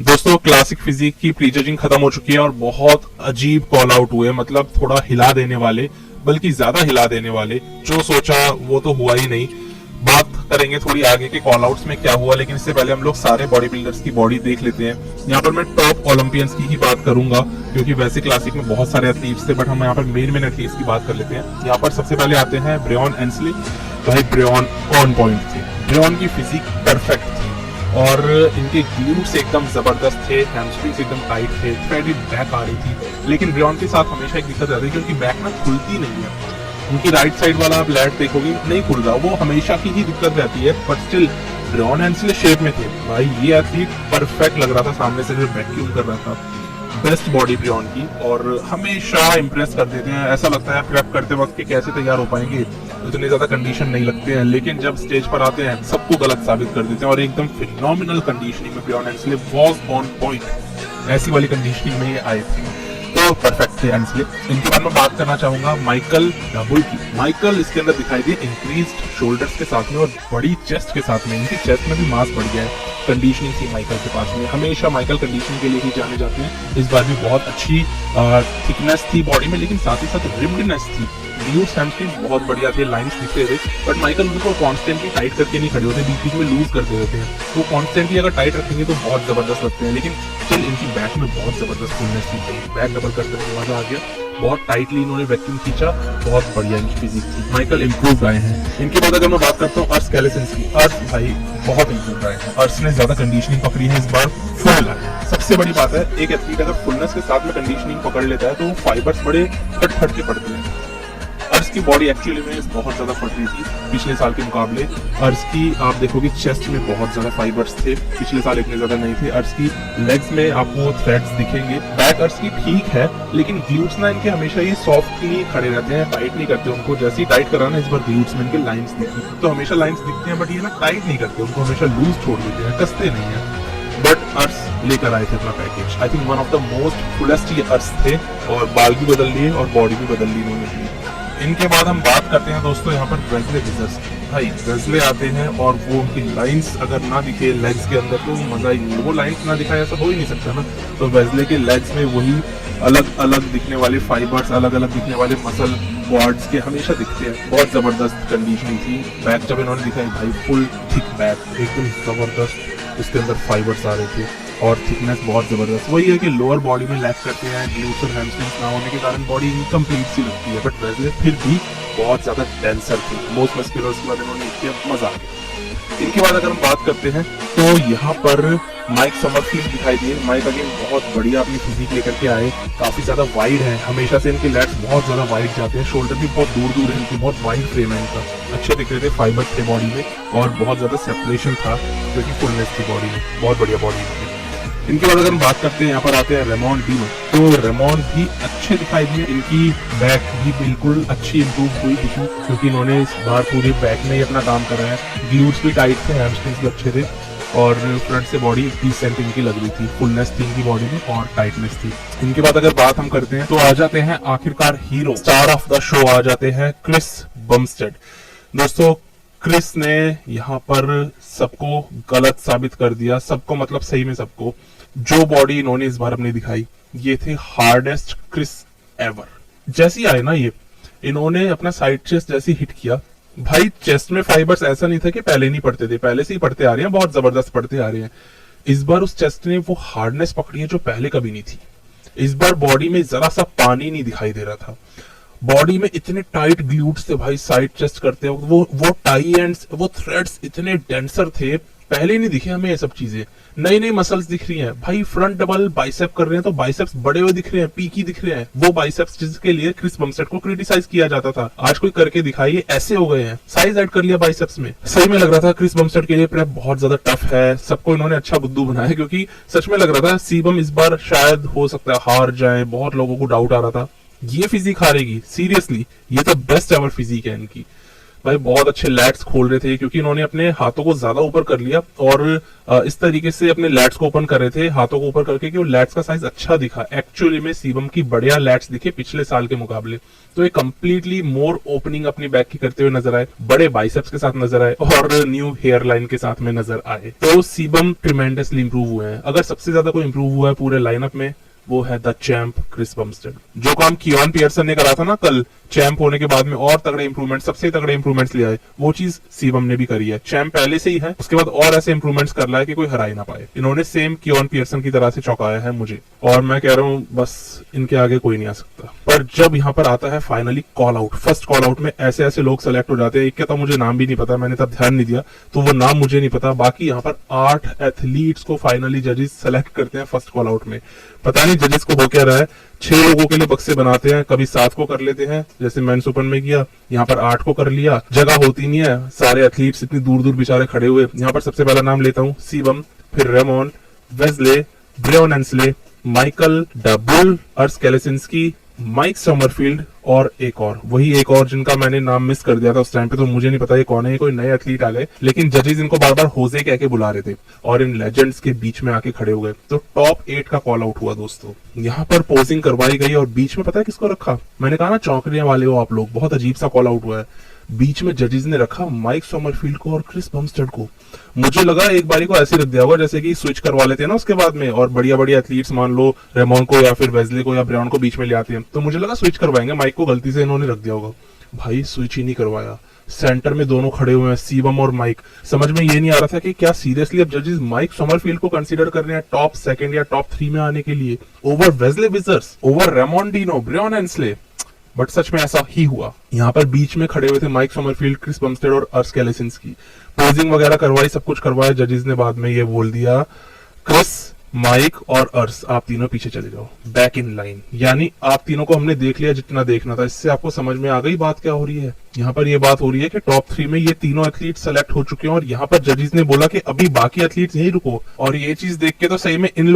दोस्तों classic physique की pre judging खत्म हो चुकी है और बहुत अजीब कॉल आउट हुए, मतलब थोड़ा हिला देने वाले, बल्कि ज्यादा हिला देने वाले। जो सोचा वो तो हुआ ही नहीं। बात करेंगे थोड़ी आगे के कॉल आउट्स में क्या हुआ, लेकिन इससे पहले हम लोग सारे बॉडी बिल्डर्स की बॉडी देख लेते हैं। यहाँ पर मैं टॉप ओलंपियंस की ही बात करूंगा, क्योंकि वैसे क्लासिक में बहुत सारे एथलीट्स थे, बट हम यहाँ पर मेन एथलीट्स की बात कर लेते हैं। यहाँ पर सबसे पहले आते हैं ब्रेयन एंसली। भाई ब्रेयन ऑन पॉइंट थे, ब्रेयन की फिजिक परफेक्ट थी और इनके ग्लूट्स एकदम जबरदस्त थे, हैमस्ट्रिंग्स एकदम टाइट थे, थ्रेडेड बैक आ रही थी। लेकिन ब्रेयन के साथ हमेशा एक दिक्कत आती है कि उनकी बैक ना खुलती नहीं है। उनकी राइट साइड वाला आप लैट देखोगे नहीं खुल रहा, वो हमेशा की ही दिक्कत रहती है। बट स्टिल ब्रेयन एंसले शेप में थे। भाई ये एथलीट परफेक्ट लग रहा था, सामने से जो वैक्यूम कर रहा था। बेस्ट बॉडी ब्रेयन की, और हमेशा इंप्रेस कर देते हैं। ऐसा लगता है प्रेप करते वक्त कि कैसे तैयार हो पाएंगे, इतने ज्यादा कंडीशन नहीं लगते हैं, लेकिन जब स्टेज पर आते हैं सबको गलत साबित कर देते हैं। और एकदम फिनोमिनल कंडीशनिंग में ब्रेयन एंसले वाज ऑन पॉइंट। ऐसी वाली कंडीशनिंग में ये आए थे, तो परफेक्ट थे एंसले। इनके बारे में बात करना चाहूंगा माइकल डबुल की। माइकल इसके अंदर दिखाई दिए इंक्रीज्ड शोल्डर्स के साथ में और बड़ी चेस्ट के साथ में। इनकी चेस्ट में भी मास बढ़ गया है। कंडीशनिंग थी माइकल के पास में, हमेशा माइकल कंडीशनिंग के लिए ही जाने जाते हैं। इस बार भी बहुत अच्छी थिकनेस थी बॉडी में, लेकिन साथ ही साथ रिब्डनेस थी। ग्लूट्स हैमस्ट्रिंग्स बहुत बढ़िया थे, लाइंस दिख रहे थे। बट माइकल उनको कॉन्स्टेंटली टाइट करके नहीं खड़े होते, बीच बीच में लूज करते रहते हैं। तो कॉन्स्टेंटली अगर टाइट रखेंगे तो बहुत जबरदस्त लगते हैं, लेकिन स्टिल इनकी बैक में बहुत जबरदस्त फुलनेस थी। बैक डबल करते हुए मजा आ गया। बहुत टाइटली इन्होंने वैक्यूम खींचा, बहुत बढ़िया इनकी फिजिक थी। माइकल इम्प्रूव आए हैं। इनके बाद अगर मैं बात करता हूँ अर्श कैलेसेंस की, अर्श भाई बहुत इम्प्रूव आए हैं। अर्श ने ज्यादा कंडीशनिंग पकड़ी है इस बार, फुल है। सबसे बड़ी बात है, एक एथलीट अगर फुलनेस के साथ में कंडीशनिंग पकड़ लेता है तो वो फाइबर्स बड़े फट फट के पड़ते हैं। अर्श की बॉडी एक्चुअली में बहुत ज्यादा फट रही थी पिछले साल के मुकाबले। अर्श की आप देखोगे चेस्ट में बहुत ज्यादा फाइबर्स थे, पिछले साल इतने ज्यादा नहीं थे। अर्श की लेग्स में आपको थ्रेड्स दिखेंगे। बैक अर्श की ठीक है, लेकिन ग्लूट्स ना इनके हमेशा ये सॉफ्टली खड़े रहते हैं, टाइट नहीं करते उनको। जैसे ही टाइट कराना इस बार ग्लूट्स में इनके लाइंस दिखी, तो हमेशा लाइंस दिखते हैं, बट ये ना टाइट नहीं करते उनको, हमेशा लूज छोड़ देते हैं, कसते नहीं है। बट अर्श लेकर आए थे अपना package. I think one of the most fullest ये अर्श थे, और बाल भी बदल लिए और बॉडी भी बदल ली इन्होंने। इनके बाद हम बात करते हैं दोस्तों यहाँ पर वेस्ले विजर्स। भाई वेस्ले आते हैं और वो उनकी लाइंस अगर ना दिखे लेग्स के अंदर तो मजा ही नहीं। वो लाइंस ना दिखाए ऐसा हो ही नहीं सकता ना। तो वेस्ले के लेग्स में वही अलग अलग दिखने वाले फाइबर्स, अलग अलग दिखने वाले मसल क्वाड्स के हमेशा दिखते हैं। बहुत जबरदस्त कंडीशनिंग थी। बैक जब इन्होंने दिखाई भाई फुल थिक बैक, एकदम जबरदस्त उसके अंदर फाइबर्स आ रहे थे और थिकनेस बहुत जबरदस्त। वही है कि लोअर बॉडी में लैक करते हैं, ग्लूट्स और हैमस्ट्रिंग्स ना होने के कारण बॉडी इनकम्प्लीट सी लगती है। बट वैसे फिर भी बहुत ज्यादा डेंसर थी। मोस्ट मस्कुलर के बाद इन्होंने किया, मजा आ गया। इनके बाद अगर हम बात करते हैं तो यहाँ पर माइक समरफील्ड दिखाई दिए। माइक अगेन बहुत बढ़िया अपनी फिजिक लेकर के आए, काफी ज्यादा वाइड है। हमेशा से इनके लेग्स बहुत ज्यादा वाइड जाते हैं, शोल्डर भी बहुत दूर दूर है इनकी, बहुत वाइड फ्रेम है इनका। अच्छे दिख रहे थे, फाइबर थे बॉडी में और बहुत ज्यादा सेपरेशन था, जो कि फुलनेस थी बॉडी में। बहुत बढ़िया बॉडी थी। इनके बाद अगर हम बात करते हैं, यहाँ पर आते हैं रेमॉन डीनो। तो रेमॉन भी अच्छे दिखाई दिए। इनकी बैक भी बिल्कुल अच्छी इंप्रूव हुई दिखी, क्योंकि इन्होंने इस बार पूरे बैक में ही अपना काम करा है। ग्लूट्स भी टाइट थे, हैमस्ट्रिंग्स भी अच्छे थे और फ्रंट से बॉडी 30 इनकी लग रही थी। फुलनेस थी इनकी बॉडी में और टाइटनेस थी। इनके बाद अगर बात हम करते हैं तो आ जाते हैं आखिरकार hero, star of the show आ जाते हैं क्रिस बमस्टेड। दोस्तों क्रिस ने यहाँ पर सबको गलत साबित कर दिया, सबको मतलब सही में सबको। जो बॉडी इन्होंने इस बार अपनी दिखाई, ये थे हार्डेस्ट क्रिस एवर। जैसी आए ना ये, इन्होंने अपना साइड चेस्ट जैसी हिट किया, भाई चेस्ट में फाइबर्स ऐसा नहीं था कि पहले नहीं पड़ते थे, पहले से ही पड़ते आ रहे हैं, बहुत जबरदस्त पड़ते आ रहे हैं। इस बार उस चेस्ट ने वो हार्डनेस पकड़ी है जो पहले कभी नहीं थी। इस बार बॉडी में जरा सा पानी नहीं दिखाई दे रहा था। बॉडी में इतने टाइट ग्लूट्स थे भाई, साइड चेस्ट करते वक्त वो टाई एंड्स, वो थ्रेड्स इतने डेंसर थे, पहले नहीं दिखे हमें ये सब चीजें। नई नई मसल्स दिख रही हैं भाई, फ्रंट डबल बाइसेप कर रहे हैं तो बाइसेप्स बड़े हुए दिख रहे हैं, पीकी दिख रहे हैं। वो बाइसेप्स जिसके लिए क्रिस बमस्टेड को क्रिटिसाइज किया जाता था, आज कोई करके दिखाइए, ऐसे हो गए हैं। साइज ऐड कर लिया बाइसेप्स में। सही में लग रहा था क्रिस बमस्टेड के लिए प्रेप बहुत ज्यादा टफ है। सबको इन्होंने अच्छा बुद्धू बनाया, क्योंकि सच में लग रहा था सीबम इस बार शायद हो सकता है हार जाए। बहुत लोगों को डाउट आ रहा था ये फिजिक हारेगी, सीरियसली ये तो बेस्ट एवर फिजिक है इनकी। भाई बहुत अच्छे लैट्स खोल रहे थे, क्योंकि इन्होंने अपने हाथों को ज्यादा ऊपर कर लिया और इस तरीके से अपने लैट्स को ओपन कर रहे थे हाथों को ऊपर करके कि वो लैट्स का साइज अच्छा दिखा। एक्चुअली में सीबम की बढ़िया लैट्स दिखे पिछले साल के मुकाबले, तो ये कंप्लीटली मोर ओपनिंग अपनी बैक की करते हुए नजर आए, बड़े बाइसेप्स के साथ नजर आए और न्यू हेयर लाइन के साथ में नजर आए। तो सीबम ट्रिमेंडसली इंप्रूव हुए हैं। अगर सबसे ज्यादा कोई इंप्रूव हुआ है पूरे लाइनअप में वो है द चैंप क्रिस बमस्टेड। जो काम कियोन पियर्सन ने करा था ना कल चैंप होने के बाद में और तगड़े इंप्रूवमेंट, सबसे तगड़े इंप्रूवमेंट्स ले आए, वो चीज सीबम ने भी करी है। चैंप पहले से ही है, उसके बाद और ऐसे इंप्रूवमेंट्स कर रहा है कि कोई हरा ही ना पाए। इन्होंने सेम कियोन पियर्सन की तरह से चौंकाया है मुझे, और मैं कह रहा हूँ बस इनके आगे कोई नहीं आ सकता। पर जब यहाँ पर आता है finally call out, first call out में ऐसे ऐसे लोग सेलेक्ट हो जाते हैं, एक के तो मुझे नाम भी नहीं पता, मैंने तब ध्यान नहीं दिया तो वो नाम मुझे नहीं पता। बाकी यहाँ पर 8 एथलीट्स को फाइनली जजेस सेलेक्ट करते हैं फर्स्ट कॉल आउट में। पता नहीं जजेस को हो क्या रहा है, 6 लोगों के लिए बक्से बनाते हैं, कभी 7 को कर लेते हैं जैसे मेंस ओपन में किया, यहाँ पर 8 को कर लिया, जगह होती नहीं है, सारे एथलीट्स इतनी दूर दूर बेचारे खड़े हुए। यहाँ पर सबसे पहला नाम लेता हूँ सीबम, फिर Ramon, Wesley, Breon Ansley, Michael डबुल, अर्स कैलेसिंस्की, माइक समरफील्ड और एक और, वही एक और जिनका मैंने नाम मिस कर दिया था उस टाइम पे, तो मुझे नहीं पता ये कौन है, ये कोई नए एथलीट आ गए, लेकिन जजेस इनको बार बार होजे कह के बुला रहे थे और इन लेजेंड्स के बीच में आके खड़े हो गए। तो टॉप 8 का कॉल आउट हुआ दोस्तों। यहाँ पर पोजिंग करवाई गई और बीच में पता है किसको रखा? मैंने कहा ना चौंकने वाले हो आप लोग, बहुत अजीब सा कॉल आउट हुआ है। बीच में जजेस ने रखा माइक समरफील्ड को और क्रिस बमस्टेड को। मुझे लगा एक बारी को ऐसे रख दिया होगा जैसे कि स्विच करवा लेते हैं ना उसके बाद में, और बढ़िया बढ़िया एथलीट्स मान लो रेमोन को या फिर वेस्ले को या ब्राउन को बीच में ले आते हैं, तो मुझे लगा स्विच करवाएंगे, माइक को गलती से इन्होंने रख दिया होगा। भाई स्विच ही नहीं करवाया, सेंटर में दोनों खड़े हुए हैं सीबम और माइक। समझ में ये नहीं आ रहा था कि क्या सीरियसली अब जजेस माइक समरफील्ड को कंसीडर कर रहे हैं टॉप 2 या टॉप 3 में आने के लिए, over Wesley Vissers, over Ramon Dino, Breon Ansley. But सच में ऐसा ही हुआ। यहाँ पर बीच में खड़े हुए थे माइक समरफील्ड, क्रिस बमस्टेड और अर्स कैलेसिंस्की। पोजिंग वगैरह करवाई, सब कुछ करवाया, जजेस ने बाद में ये बोल दिया क्रिस, माइक और अर्स आप तीनों पीछे चले जाओ, बैक इन लाइन। यानी आप तीनों को हमने देख लिया जितना देखना था। इससे आपको समझ में आ गई बात क्या हो रही है? यहाँ पर ये बात हो रही है कि टॉप 3 में ये तीनों एथलीट सेलेक्ट हो चुके हैं और यहाँ पर जजेस ने बोला कि अभी बाकी एथलीट्स यहीं रुको। और ये चीज देख के तो सही में इन